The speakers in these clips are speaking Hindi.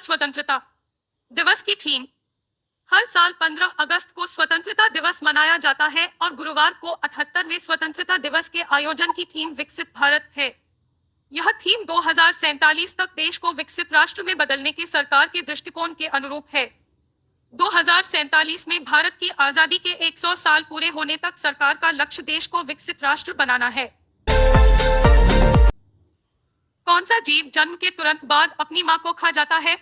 स्वतंत्रता दिवस की थीम। हर साल 15 अगस्त को स्वतंत्रता दिवस मनाया जाता है और गुरुवार को 78वें स्वतंत्रता दिवस के आयोजन की थीम विकसित भारत है। यह थीम 2047 तक देश को विकसित राष्ट्र में बदलने के सरकार के दृष्टिकोण के अनुरूप है। 2047 में भारत की आजादी के 100 साल पूरे होने तक सरकार का लक्ष्य देश को विकसित राष्ट्र बनाना है। कौन सा जीव जन्म के तुरंत बाद अपनी मां को खा जाता है?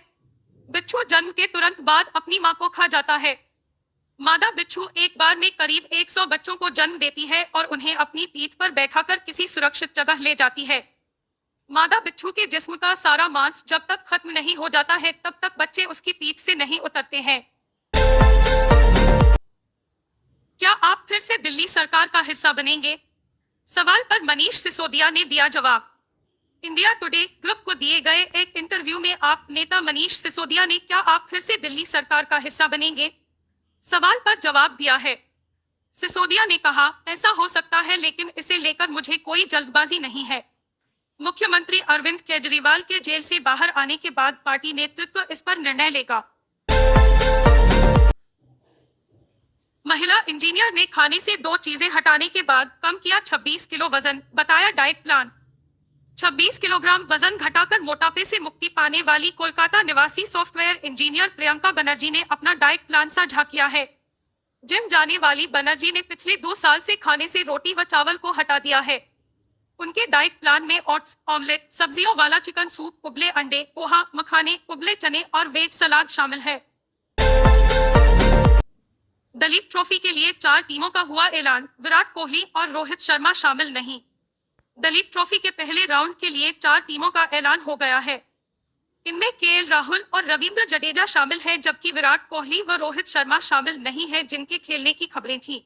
बिच्छू जन्म के तुरंत बाद अपनी मां को खा जाता है। मादा बिच्छू एक बार में करीब 100 बच्चों को जन्म देती है और उन्हें अपनी पीठ पर बैठाकर किसी सुरक्षित जगह ले जाती है। मादा बिच्छू के जिस्म का सारा मांस जब तक खत्म नहीं हो जाता है तब तक बच्चे उसकी पीठ से नहीं उतरते हैं। क्या आप फिर से दिल्ली सरकार का हिस्सा बनेंगे? सवाल पर मनीष सिसोदिया ने दिया जवाब। इंडिया टुडे ग्रुप को दिए गए एक इंटरव्यू में आप नेता मनीष सिसोदिया ने क्या आप फिर से दिल्ली सरकार का हिस्सा बनेंगे सवाल पर जवाब दिया है। सिसोदिया ने कहा, ऐसा हो सकता है लेकिन इसे लेकर मुझे कोई जल्दबाजी नहीं है। मुख्यमंत्री अरविंद केजरीवाल के जेल से बाहर आने के बाद पार्टी नेतृत्व इस पर निर्णय लेगा। महिला इंजीनियर ने खाने से 2 चीजें हटाने के बाद कम किया 26 किलो वजन, बताया डाइट प्लान। 26 किलोग्राम वजन घटाकर मोटापे से मुक्ति पाने वाली कोलकाता निवासी सॉफ्टवेयर इंजीनियर प्रियंका बनर्जी ने अपना डाइट प्लान साझा किया है। जिम जाने वाली बनर्जी ने पिछले 2 साल से खाने से रोटी व चावल को हटा दिया है। उनके डाइट प्लान में ओट्स, ऑमलेट, सब्जियों वाला चिकन सूप, उबले अंडे, पोहा, मखाने, उबले चने और वेज सलाद शामिल है। दलीप ट्रॉफी के लिए 4 टीमों का हुआ ऐलान, विराट कोहली और रोहित शर्मा शामिल नहीं। दलीप ट्रॉफी के पहले राउंड के लिए 4 टीमों का ऐलान हो गया है। इनमें केएल राहुल और रविंद्र जडेजा शामिल हैं, जबकि विराट कोहली व रोहित शर्मा शामिल नहीं है, जिनके खेलने की खबरें थीं।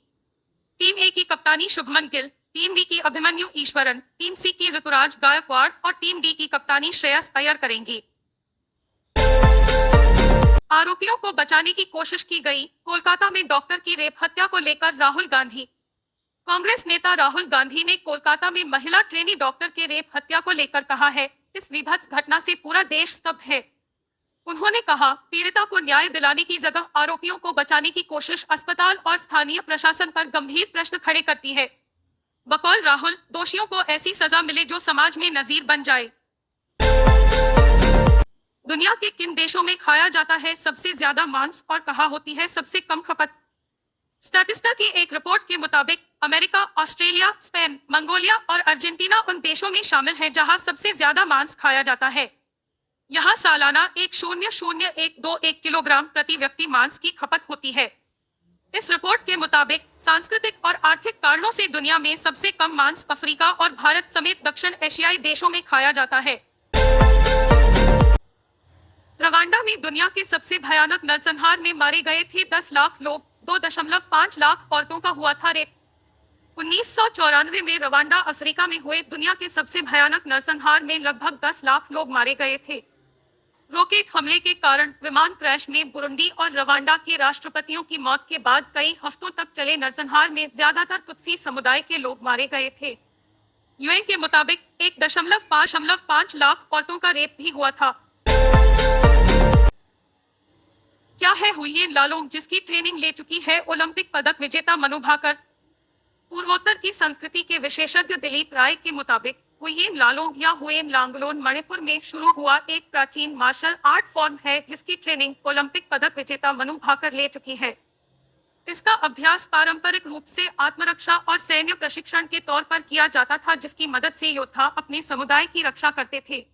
टीम ए की कप्तानी शुभमन गिल, टीम बी की अभिमन्यु ईश्वरन, टीम सी की ऋतुराज गायकवाड़ और टीम डी की कप्तानी श्रेयस अय्यर करेंगी। आरोपियों को बचाने की कोशिश की गई, कोलकाता में डॉक्टर की रेप हत्या को लेकर राहुल गांधी। कांग्रेस नेता राहुल गांधी ने कोलकाता में महिला ट्रेनी डॉक्टर के रेप हत्या को लेकर कहा है, इस विभत्स घटना से पूरा देश स्तब्ध है। उन्होंने कहा, पीड़िता को न्याय दिलाने की जगह आरोपियों को बचाने की कोशिश अस्पताल और स्थानीय प्रशासन पर गंभीर प्रश्न खड़े करती है। बकौल राहुल, दोषियों को ऐसी सजा मिले जो समाज में नजीर बन जाए। दुनिया के किन देशों में खाया जाता है सबसे ज्यादा मांस और कहाँ होती है सबसे कम खपत? स्टैटिस्टा की एक रिपोर्ट के मुताबिक अमेरिका, ऑस्ट्रेलिया, स्पेन, मंगोलिया और अर्जेंटीना उन देशों में शामिल हैं जहां सबसे ज्यादा मांस खाया जाता है। यहां सालाना 1,00,121 किलोग्राम प्रति व्यक्ति मांस की खपत होती है। इस रिपोर्ट के मुताबिक सांस्कृतिक और आर्थिक कारणों से दुनिया में सबसे कम मांस अफ्रीका और भारत समेत दक्षिण एशियाई देशों में खाया जाता है। रवांडा में दुनिया के सबसे भयानक नरसंहार में मारे गए थे 10 लाख लोग, 2.5 लाख औरतों का हुआ था रेप। 1994 में रवांडा अफ्रीका में हुए दुनिया के सबसे भयानक नरसंहार में लगभग 10 लाख लोग मारे गए थे। रॉकेट हमले के कारण विमान क्रैश में बुरुंडी और रवांडा के राष्ट्रपतियों की मौत के बाद कई हफ्तों तक चले नरसंहार में ज्यादातर तुत्सी समुदाय के लोग मारे गए थे। यूएन के मुताबिक 1.5 लाख औरतों का रेप भी हुआ था। क्या है हुयेन लालोंग, जिसकी ट्रेनिंग ले चुकी है ओलंपिक पदक विजेता मनु भाकर? पूर्वोत्तर की संस्कृति के विशेषज्ञ दिलीप राय के मुताबिक हुयेन लालोंग या हुयेन लांगलोन मणिपुर में शुरू हुआ एक प्राचीन मार्शल आर्ट फॉर्म है जिसकी ट्रेनिंग ओलंपिक पदक विजेता मनु भाकर ले चुकी है। इसका अभ्यास पारंपरिक रूप से आत्मरक्षा और सैन्य प्रशिक्षण के तौर पर किया जाता था, जिसकी मदद से योद्धा अपने समुदाय की रक्षा करते थे।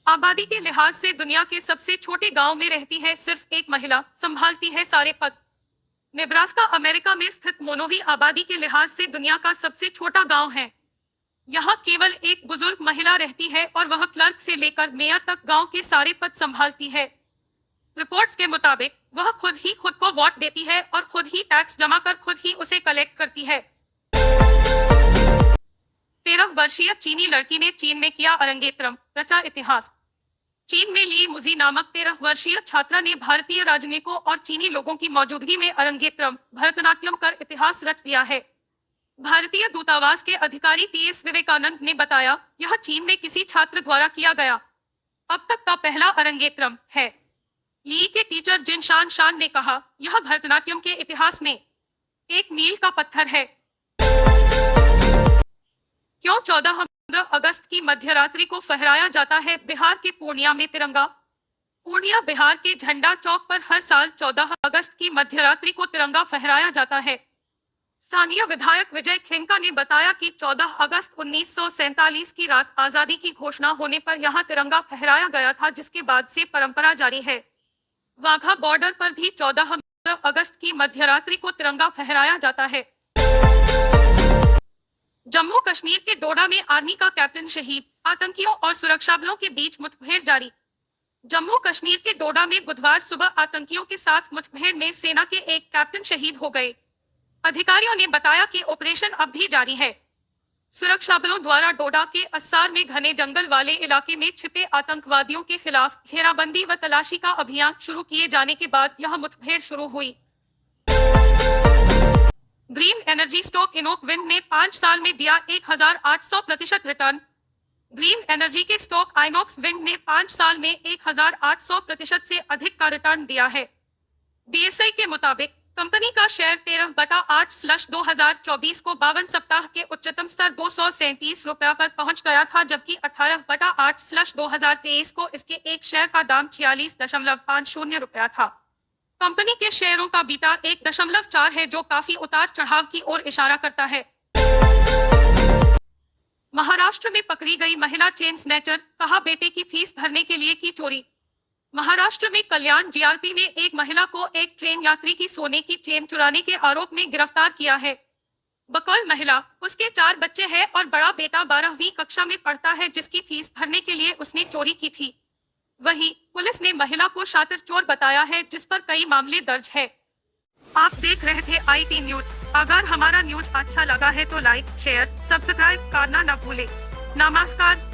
आबादी के लिहाज से दुनिया के सबसे छोटे गांव में रहती है सिर्फ एक महिला, संभालती है सारे पद। नेब्रास्का अमेरिका में स्थित मोनोवी आबादी के लिहाज से दुनिया का सबसे छोटा गांव है। यहाँ केवल एक बुजुर्ग महिला रहती है और वह क्लर्क से लेकर मेयर तक गांव के सारे पद संभालती है। रिपोर्ट्स के मुताबिक वह खुद ही खुद को वोट देती है और खुद ही टैक्स जमा कर खुद ही उसे कलेक्ट करती है। 13 वर्षीय चीनी लड़की ने चीन में किया अरंगेत्रम, रचा इतिहास। चीन में ली मुजी नामक 13 वर्षीय छात्रा ने भारतीय राजनयिकों और चीनी लोगों की मौजूदगी में अरंगेत्रम, भरतनाट्यम कर इतिहास रच दिया है। भारतीय दूतावास के अधिकारी टीएस विवेकानंद ने बताया, यह चीन में किसी छात्र द्वारा किया गया अब तक का पहला अरंगेट्रम है। ली के टीचर जिनशान शान ने कहा, यह भरतनाट्यम के इतिहास में एक मील का पत्थर है। क्यों 14 अगस्त की मध्यरात्रि को फहराया जाता है बिहार के पूर्णिया में तिरंगा? पूर्णिया बिहार के झंडा चौक पर हर साल 14 अगस्त की मध्यरात्रि को तिरंगा फहराया जाता है। स्थानीय विधायक विजय खेमका ने बताया कि 14 अगस्त 1947 की रात आजादी की घोषणा होने पर यहां तिरंगा फहराया गया था, जिसके बाद से परंपरा जारी है। वाघा बॉर्डर पर भी 14 अगस्त की मध्यरात्रि को तिरंगा फहराया जाता है। जम्मू कश्मीर के डोडा में आर्मी का कैप्टन शहीद, आतंकियों और सुरक्षा बलों के बीच मुठभेड़ जारी। जम्मू कश्मीर के डोडा में बुधवार सुबह आतंकियों के साथ मुठभेड़ में सेना के एक कैप्टन शहीद हो गए। अधिकारियों ने बताया कि ऑपरेशन अब भी जारी है। सुरक्षा बलों द्वारा डोडा के अस्सार में घने जंगल वाले इलाके में छिपे आतंकवादियों के खिलाफ घेराबंदी व तलाशी का अभियान शुरू किए जाने के बाद यह मुठभेड़ शुरू हुई। Green energy stock Enoch wind ने 5 साल में दिया 1800% रिटर्न। ग्रीन एनर्जी के स्टॉक आइनॉक्स विंड ने 5 साल में 1800% से अधिक का रिटर्न दिया है। बीएसई के मुताबिक कंपनी का शेयर 13/8/2024 को 52 सप्ताह के उच्चतम स्तर 237 रुपया पर पहुंच गया था, जबकि 18/8/2023 को इसके एक शेयर का दाम 46.50 रुपया था। कंपनी के शेयरों का बीटा 1.4 है, जो काफी उतार चढ़ाव की ओर इशारा करता है। महाराष्ट्र में पकड़ी गई महिला चेन स्नैचर, कहा बेटे की फीस भरने के लिए की चोरी। महाराष्ट्र में कल्याण जीआरपी ने एक महिला को एक ट्रेन यात्री की सोने की चेन चुराने के आरोप में गिरफ्तार किया है। बकौल महिला, उसके 4 बच्चे हैं और बड़ा बेटा 12वीं कक्षा में पढ़ता है, जिसकी फीस भरने के लिए उसने चोरी की थी। वहीं पुलिस ने महिला को शातिर चोर बताया है, जिस पर कई मामले दर्ज है। आप देख रहे थे IT न्यूज। अगर हमारा न्यूज अच्छा लगा है तो लाइक, शेयर, सब्सक्राइब करना न भूले। नमस्कार।